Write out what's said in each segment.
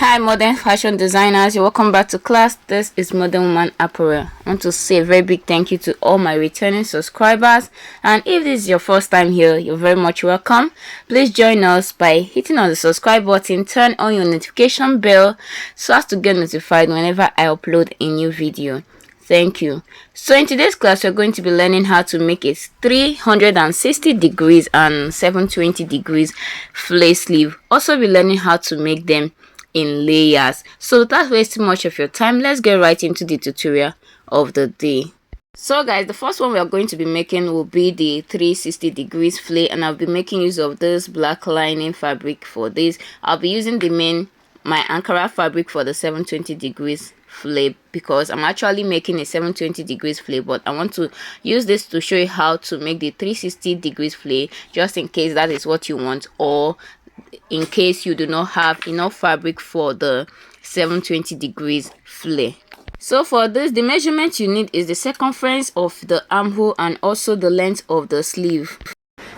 Hi modern fashion designers, you're welcome back to class. This is Modern Woman Apparel. I want to say a very big thank you to all my returning subscribers, and if this is your first time here, you're very much welcome. Please join us by hitting on the subscribe button, turn on your notification bell so as to get notified whenever I upload a new video. Thank you. So in today's class, we're going to be learning how to make a 360 degrees and 720 degrees flare sleeve. Also be learning how to make them in layers. So without wasting much of your time, let's get right into the tutorial of the day. So guys, the first one we are going to be making will be the 360 degrees flare, and I'll be making use of this black lining fabric for this. I'll be using my Ankara fabric for the 720 degrees flare because I'm actually making a 720 degrees flare, but I want to use this to show you how to make the 360 degrees flare, just in case that is what you want, or in case you do not have enough fabric for the 720 degrees flare. So for this, the measurement you need is the circumference of the armhole and also the length of the sleeve.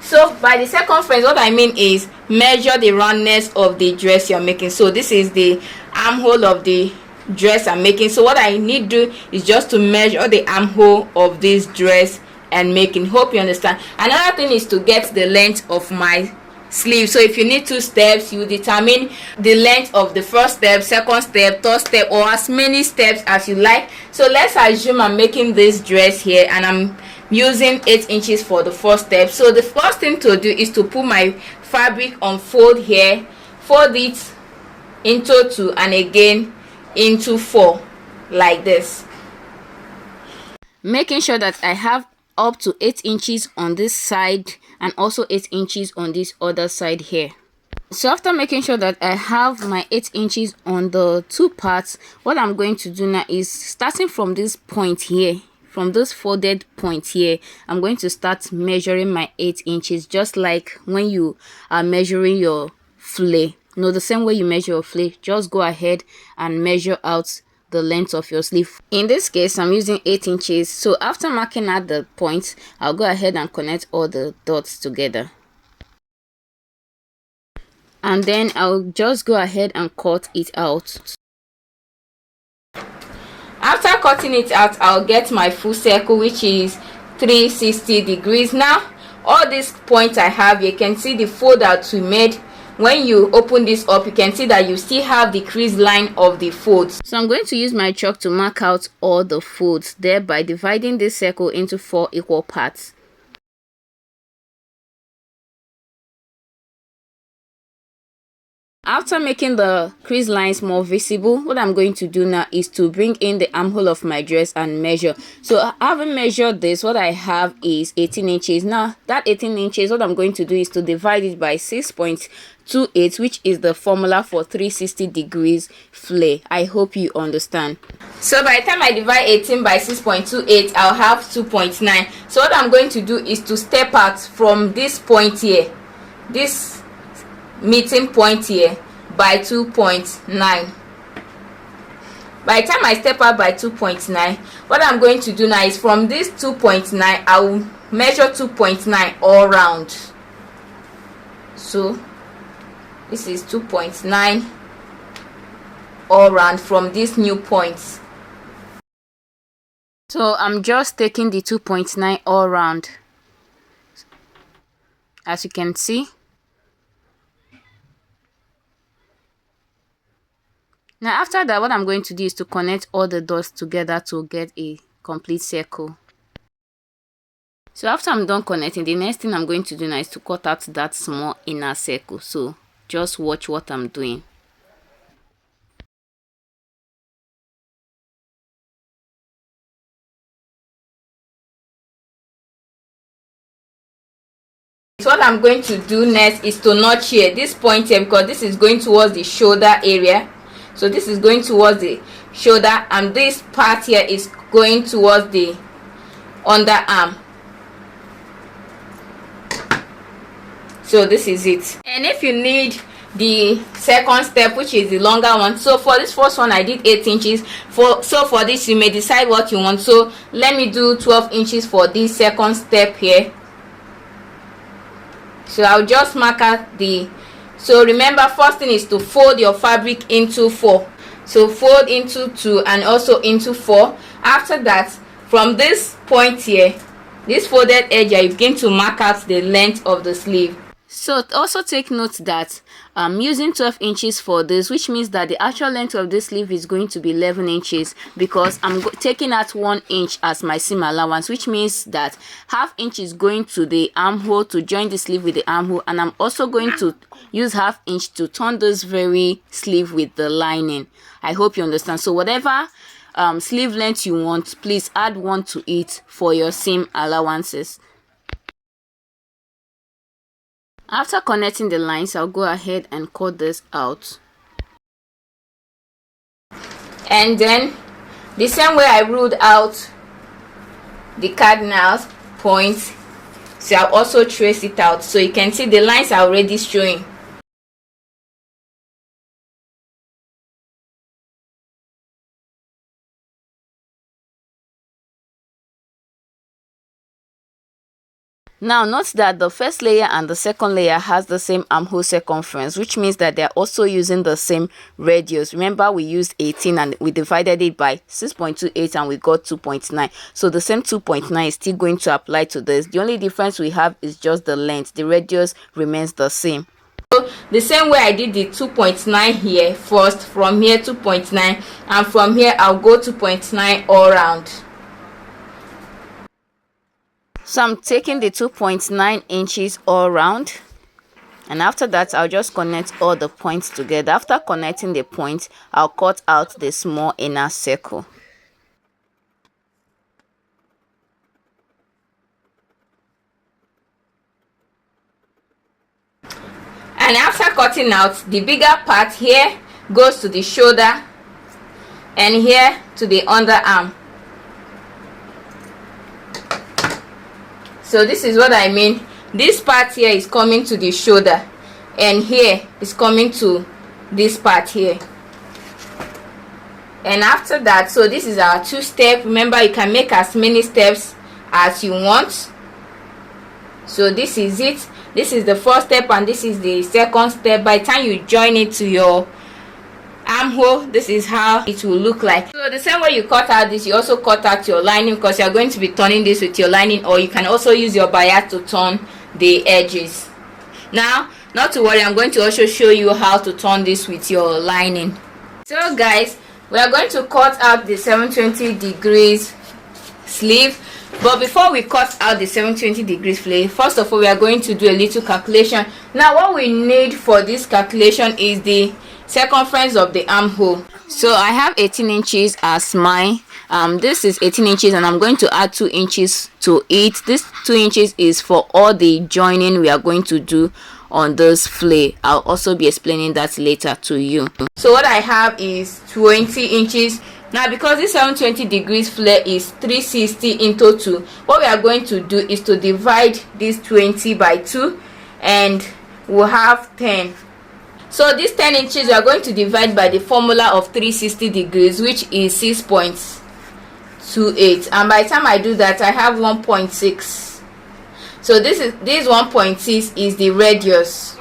So by the circumference, what I mean is measure the roundness of the dress you're making. So this is the armhole of the dress I'm making. So what I need to do is just to measure the armhole of this dress and making. Hope you understand. Another thing is to get the length of my sleeve. So if you need 2 steps, you determine the length of the first step, second step, third step, or as many steps as you like. So let's assume I'm making this dress here and I'm using 8 inches for the first step. So the first thing to do is to put my fabric on fold here, fold it into 2 and again into 4 like this, making sure that I have up to 8 inches on this side and also 8 inches on this other side here. So after making sure that I have my 8 inches on the 2 parts, what I'm going to do now is, starting from this point here, from this folded point here, I'm going to start measuring my 8 inches, just like when you are measuring your flare. The same way you measure your flare, just go ahead and measure out the length of your sleeve. In this case, I'm using 8 inches. So after marking at the point, I'll go ahead and connect all the dots together, and then I'll just go ahead and cut it out. After cutting it out, I'll get my full circle, which is 360 degrees. Now all these points I have, you can see the fold that we made. When you open this up, you can see that you still have the crease line of the folds. So I'm going to use my chalk to mark out all the folds, thereby dividing this circle into 4 equal parts. After making the crease lines more visible, what I'm going to do now is to bring in the armhole of my dress and measure. So having measured this, what I have is 18 inches. Now that 18 inches, what I'm going to do is to divide it by 6.28, which is the formula for 360 degrees flare. I hope you understand. So by the time I divide 18 by 6.28, I'll have 2.9. So what I'm going to do is to step out from this point here, this meeting point here, by 2.9. By the time I step out by 2.9, what I'm going to do now is from this 2.9, I will measure 2.9 all round. So this is 2.9 all round from this new point. So I'm just taking the 2.9 all round, as you can see. Now after that, what I'm going to do is to connect all the dots together to get a complete circle. So after I'm done connecting, the next thing I'm going to do now is to cut out that small inner circle. So just watch what I'm doing. So what I'm going to do next is to notch here, this point here, because this is going towards the shoulder area. So this is going towards the shoulder, and this part here is going towards the underarm. So this is it. And if you need the second step, which is the longer one, so for this first one I did 8 inches. So for this you may decide what you want. So let me do 12 inches for this second step here. So I'll just mark out the So remember, first thing is to fold your fabric into 4. So fold into 2 and also into 4. After that, from this point here, this folded edge, you begin to mark out the length of the sleeve. So also take note that I'm using 12 inches for this, which means that the actual length of this sleeve is going to be 11 inches because I'm taking out 1 inch as my seam allowance, which means that ½ inch is going to the armhole to join the sleeve with the armhole, and I'm also going to use ½ inch to turn this very sleeve with the lining. I hope you understand. So whatever sleeve length you want, please add 1 to it for your seam allowances. After connecting the lines, I'll go ahead and cut this out. And then the same way I ruled out the cardinal points, so I'll also trace it out. So you can see the lines are already showing. Now note that the first layer and the second layer has the same armhole circumference, which means that they're also using the same radius. Remember, we used 18 and we divided it by 6.28 and we got 2.9. So the same 2.9 is still going to apply to this. The only difference we have is just the length. The radius remains the same. So the same way I did the 2.9 here first, from here 2.9, and from here I'll go 2.9 all around. So I'm taking the 2.9 inches all around, and after that I'll just connect all the points together. After connecting the points, I'll cut out the small inner circle. And after cutting out, the bigger part here goes to the shoulder and here to the underarm. So this is what I mean. This part here is coming to the shoulder and here is coming to this part here. And after that, so this is our 2-step. Remember, you can make as many steps as you want. So this is it. This is the first step and this is the second step. By the time you join it to your armhole, this is how it will look like. So the same way you cut out this, you also cut out your lining, because you're going to be turning this with your lining, or you can also use your bias to turn the edges. Now, not to worry, I'm going to also show you how to turn this with your lining. So guys, we are going to cut out the 720 degrees sleeve. But before we cut out the 720 degrees sleeve, first of all, we are going to do a little calculation. Now what we need for this calculation is the circumference of the armhole. So I have 18 inches as my this is 18 inches, and I'm going to add 2 inches to it. This 2 inches is for all the joining we are going to do on this flare. I'll also be explaining that later to you. So what I have is 20 inches. Now, because this 720 degrees flare is 360 into 2, what we are going to do is to divide this 20 by 2, and we'll have 10. So this 10 inches we are going to divide by the formula of 360 degrees, which is 6.28, and by the time I do that, I have 1.6. So this 1.6 is the radius.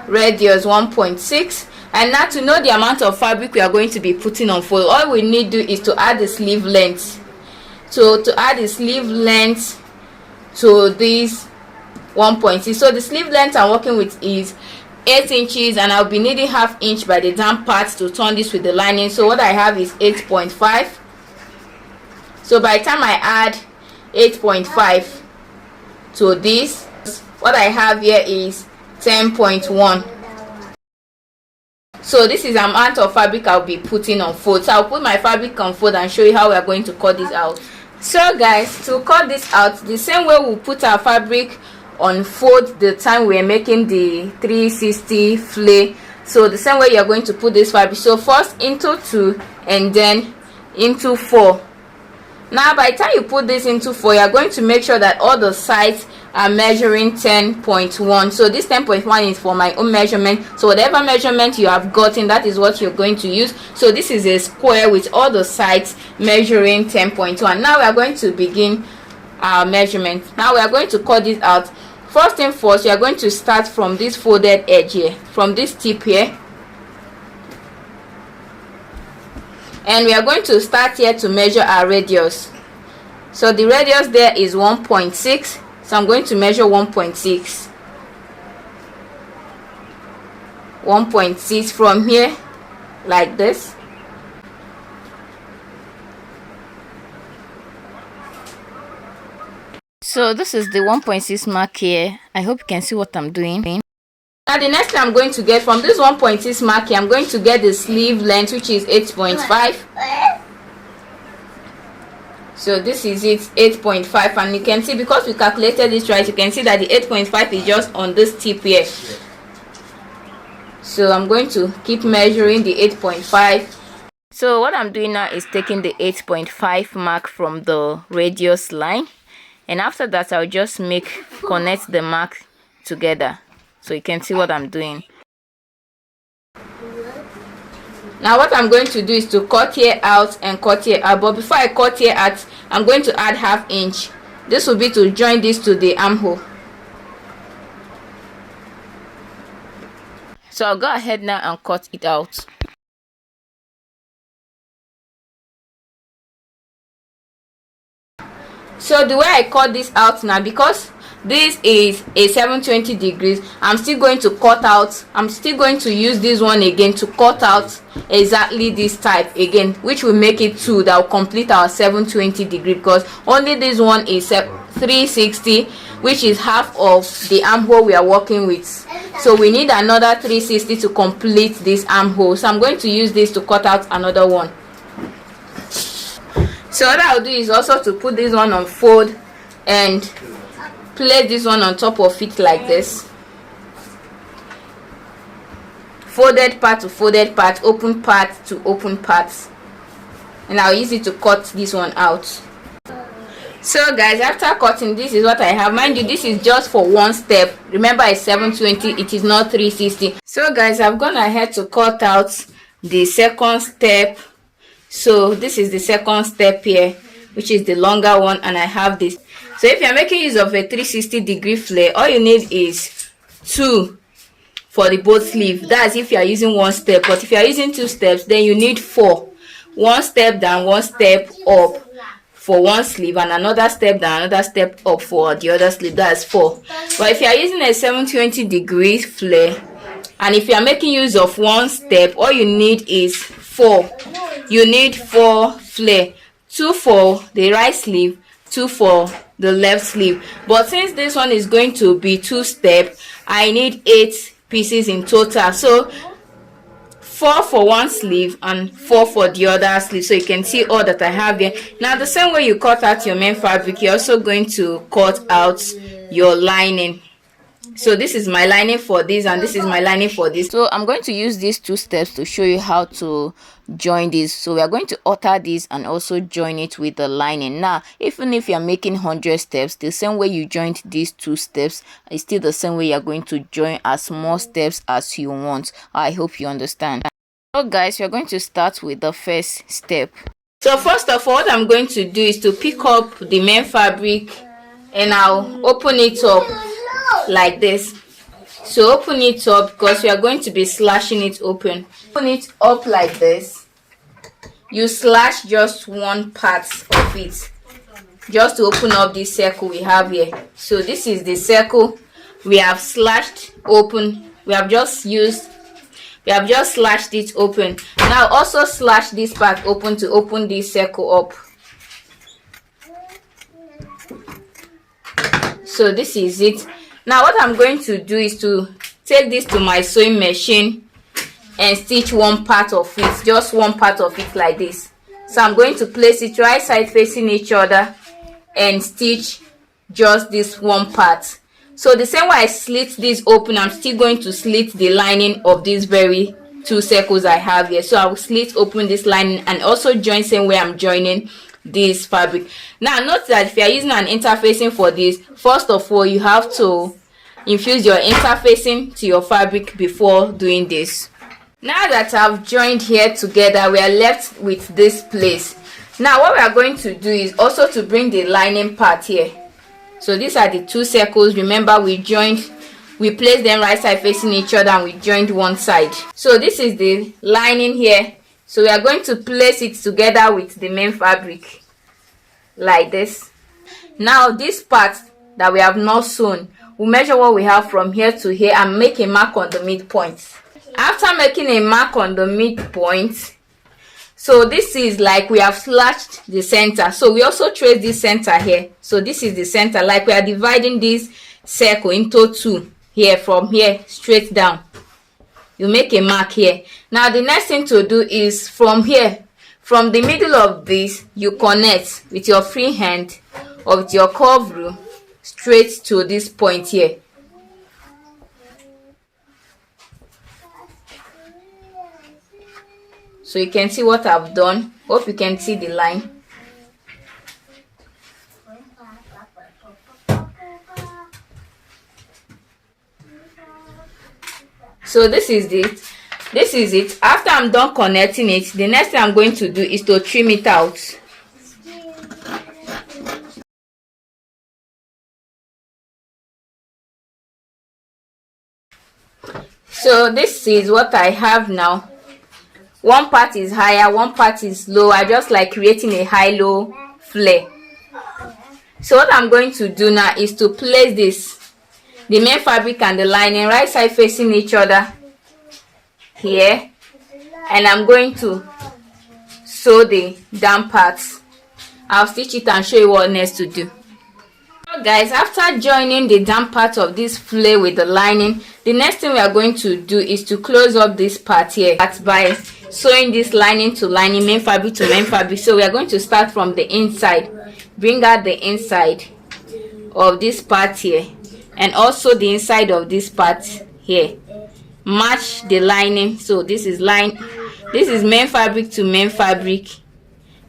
Radius 1.6. And now, to know the amount of fabric we are going to be putting on fold, all we need to do is to add the sleeve length. So to add the sleeve length to this 1.6, so the sleeve length I'm working with is 8 inches, and I'll be needing ½ inch by the down part to turn this with the lining. So what I have is 8.5. So by the time I add 8.5 to this, what I have here is 10.1. So this is the amount of fabric I'll be putting on fold. So I'll put my fabric on fold and show you how we are going to cut this out. So guys, to cut this out, the same way we'll put our fabric on fold the time we're making the 360 flare, so the same way you're going to put this fabric. So first into 2 and then into 4. Now by the time you put this into 4, you're going to make sure that all the sides are measuring 10.1. So this 10.1 is for my own measurement. So whatever measurement you have gotten, that is what you're going to use. So this is a square with all the sides measuring 10.1. Now we are going to begin our measurement. Now we are going to cut this out First thing first, we are going to start from this folded edge here, from this tip here, and we are going to start here to measure our radius. So the radius there is 1.6, so I'm going to measure 1.6 from here, like this. So this is the 1.6 mark here. I hope you can see what I'm doing. Now the next thing I'm going to get from this 1.6 mark here, I'm going to get the sleeve length, which is 8.5. So this is it, 8.5, and you can see, because we calculated this right, you can see that the 8.5 is just on this tip here. So I'm going to keep measuring the 8.5. So what I'm doing now is taking the 8.5 mark from the radius line, and after that I'll just connect the mark together, so you can see what I'm doing. Now what I'm going to do is to cut here out and cut here out, but before I cut here out, I'm going to add ½ inch. This will be to join this to the armhole. So I'll go ahead now and cut it out. So the way I cut this out now, because this is a 720 degrees, I'm still going to cut out, I'm still going to use this one again to cut out exactly this type again, which will make it 2, that will complete our 720 degree, because only this one is 360, which is half of the armhole we are working with. So we need another 360 to complete this armhole. So I'm going to use this to cut out another one. So what I'll do is also to put this one on fold and place this one on top of it like this. Folded part to folded part, open part to open parts. And I'll use it to cut this one out. So guys, after cutting, this is what I have. Mind you, this is just for one step. Remember, it's 720, it is not 360. So guys, I've gone ahead to cut out the second step. So this is the second step here, which is the longer one, and I have this. So if you're making use of a 360 degree flare, all you need is 2 for the both sleeve. That's if you are using one step. But if you are using 2 steps, then you need 4. 1 step down, 1 step up for one sleeve, and another step down, another step up for the other sleeve. That's 4. But if you are using a 720 degrees flare, and if you are making use of one step, all you need is 4. You need 4 flare, 2 for the right sleeve, 2 for the left sleeve. But since this one is going to be 2 step, I need 8 pieces in total. So 4 for one sleeve and 4 for the other sleeve. So you can see all that I have here. Now the same way you cut out your main fabric, you're also going to cut out your lining. So this is my lining for this, and this is my lining for this. So I'm going to use these 2 steps to show you how to join this. So we are going to alter this and also join it with the lining. Now even if you're making 100 steps, the same way you joined these 2 steps is still the same way you're going to join as more steps as you want. I hope you understand. So guys, we're going to start with the first step. So first of all, what I'm going to do is to pick up the main fabric, and I'll open it up like this. So open it up, because we are going to be slashing it open. Open it up like this. You slash just one part of it, just to open up this circle we have here. So this is the circle we have slashed open. We have just slashed it open. Now also slash this part open to open this circle up. So this is it. Now what I'm going to do is to take this to my sewing machine and stitch one part of it, just one part of it like this. So I'm going to place it right side facing each other and stitch just this one part. So the same way I slit this open, I'm still going to slit the lining of these very 2 circles I have here. So I will slit open this lining and also join same way I'm joining this fabric. Now note that if you are using an interfacing for this, first of all you have to infuse your interfacing to your fabric before doing this. Now that I've joined here together, we are left with this place. Now what we are going to do is also to bring the lining part here. So these are the two circles. Remember, we placed them right side facing each other and we joined one side. So this is the lining here. So we are going to place it together with the main fabric like this. Now this part that we have not sewn, we'll measure what we have from here to here and make a mark on the midpoint. After making a mark on the midpoint, so this is like we have slashed the center, so we also trace this center here. So this is the center, like we are dividing this circle into two here, from here straight down. You make a mark here. Now the next thing to do is from here, from the middle of this, you connect with your free hand or with your curve rule straight to this point here. So you can see what I've done. Hope you can see the line. So this is it. After I'm done connecting it, the next thing I'm going to do is to trim it out. So this is what I have now. One part is higher, one part is lower, just like creating a high-low flare. So what I'm going to do now is to place the main fabric and the lining right side facing each other here, and I'm going to sew the down parts. I'll stitch it and show you what next to do. So guys, after joining the down part of this flare with the lining, the next thing we are going to do is to close up this part here by sewing this lining to lining, main fabric to main fabric. So we are going to start from the inside, bring out the inside of this part here and also the inside of this part here, match the lining. So this is main fabric to main fabric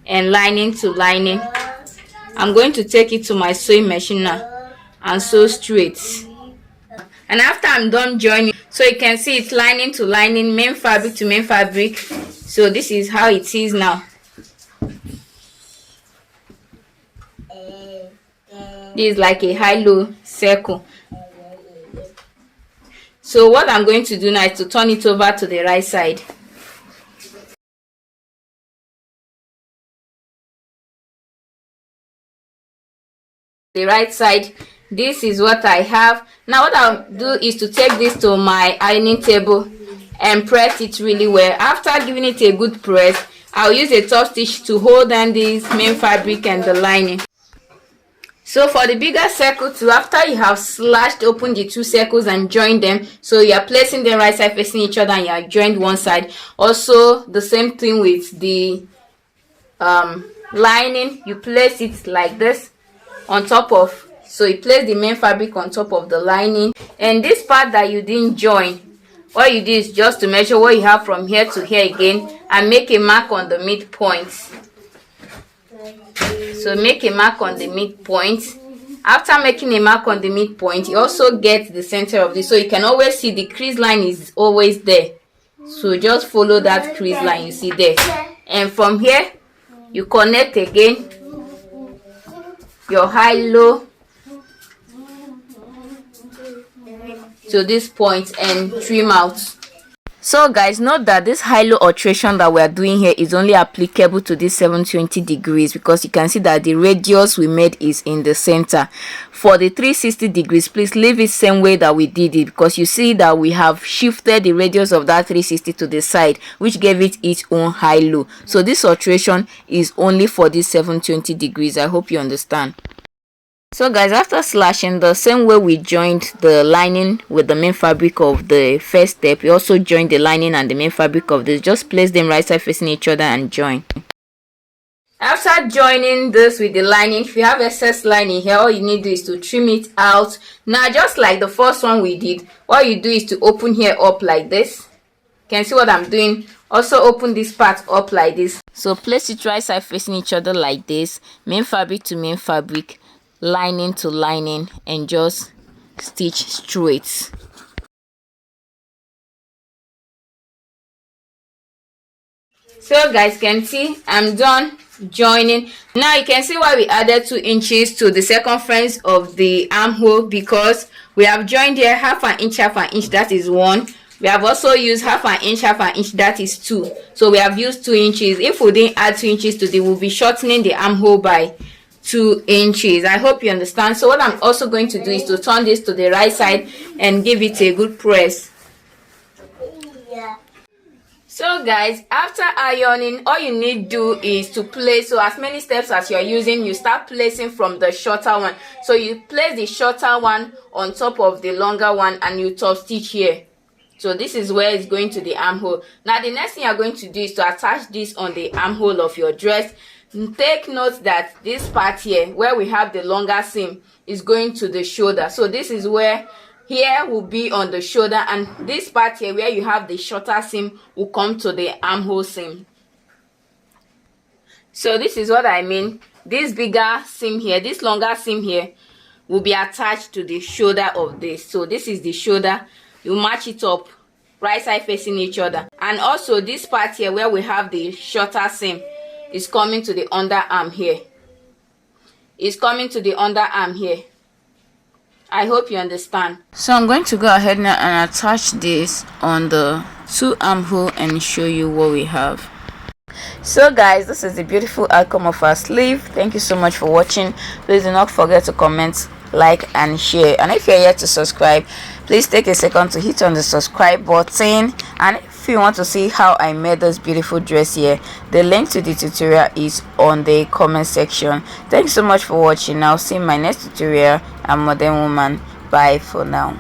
and lining to lining. I'm going to take it to my sewing machine now and sew straight. And after I'm done joining, so you can see it's lining to lining, main fabric to main fabric. So this is how it is now. This is like a high-low circle. So what I'm going to do now is to turn it over to the right side. The right side, this is what I have. Now what I'll do is to take this to my ironing table and press it really well. After giving it a good press, I'll use a top stitch to hold on this main fabric and the lining. So for the bigger circle too, after you have slashed open the two circles and joined them, so you are placing them right side facing each other and you are joined one side. Also the same thing with the lining, you place it like this on top of, so you place the main fabric on top of the lining, and this part that you didn't join, what you do is just to measure what you have from here to here again and make a mark on the midpoint. So make a mark on the midpoint. After making a mark on the midpoint, you also get the center of this, so you can always see the crease line is always there. So just follow that crease line you see there, and from here you connect again your high-low to this point and trim out. So guys, note that this high-low alteration that we are doing here is only applicable to this 720 degrees, because you can see that the radius we made is in the center. For the 360 degrees, please leave it same way that we did it, because you see that we have shifted the radius of that 360 to the side, which gave it its own high-low. So this alteration is only for this 720 degrees. I hope you understand. So guys, after slashing the same way we joined the lining with the main fabric of the first step, we also joined the lining and the main fabric of this. Just place them right side facing each other and join. After joining this with the lining, if you have excess lining here, all you need to do is to trim it out. Now just like the first one we did, what you do is to open here up like this. You can see what I'm doing. Also open this part up like this. So place it right side facing each other like this, main fabric to main fabric, lining to lining, and just stitch straight. So guys, can see I'm done joining. Now you can see why we added 2 inches to the circumference of the armhole, because we have joined here half an inch, that is 1. We have also used half an inch, that is 2. So we have used 2 inches. If we didn't add 2 inches to the, we'll be shortening the armhole by 2 inches. I hope you understand. So what I'm also going to do is to turn this to the right side and give it a good press. So guys, after ironing, all you need to do is to place, so as many steps as you're using, you start placing from the shorter one. So you place the shorter one on top of the longer one and you top stitch here. So this is where it's going to the armhole. Now the next thing you're going to do is to attach this on the armhole of your dress. Take note that this part here where we have the longer seam is going to the shoulder. So this is where here will be on the shoulder, and this part here where you have the shorter seam will come to the armhole seam. So this is what I mean. This bigger seam here, this longer seam here will be attached to the shoulder of this. So this is the shoulder. You match it up, right side facing each other. And also this part here where we have the shorter seam is coming to the underarm here. It's coming to the underarm here. I hope you understand. So I'm going to go ahead now and attach this on the 2 armhole and show you what we have. So guys, this is the beautiful outcome of our sleeve. Thank you so much for watching. Please do not forget to comment, like and share. And if you're yet to subscribe, please take a second to hit on the subscribe button. And if you want to see how I made this beautiful dress here, the link to the tutorial is on the comment section. Thanks so much for watching. I'll see you in my next tutorial. I'm Modern Woman. Bye for now.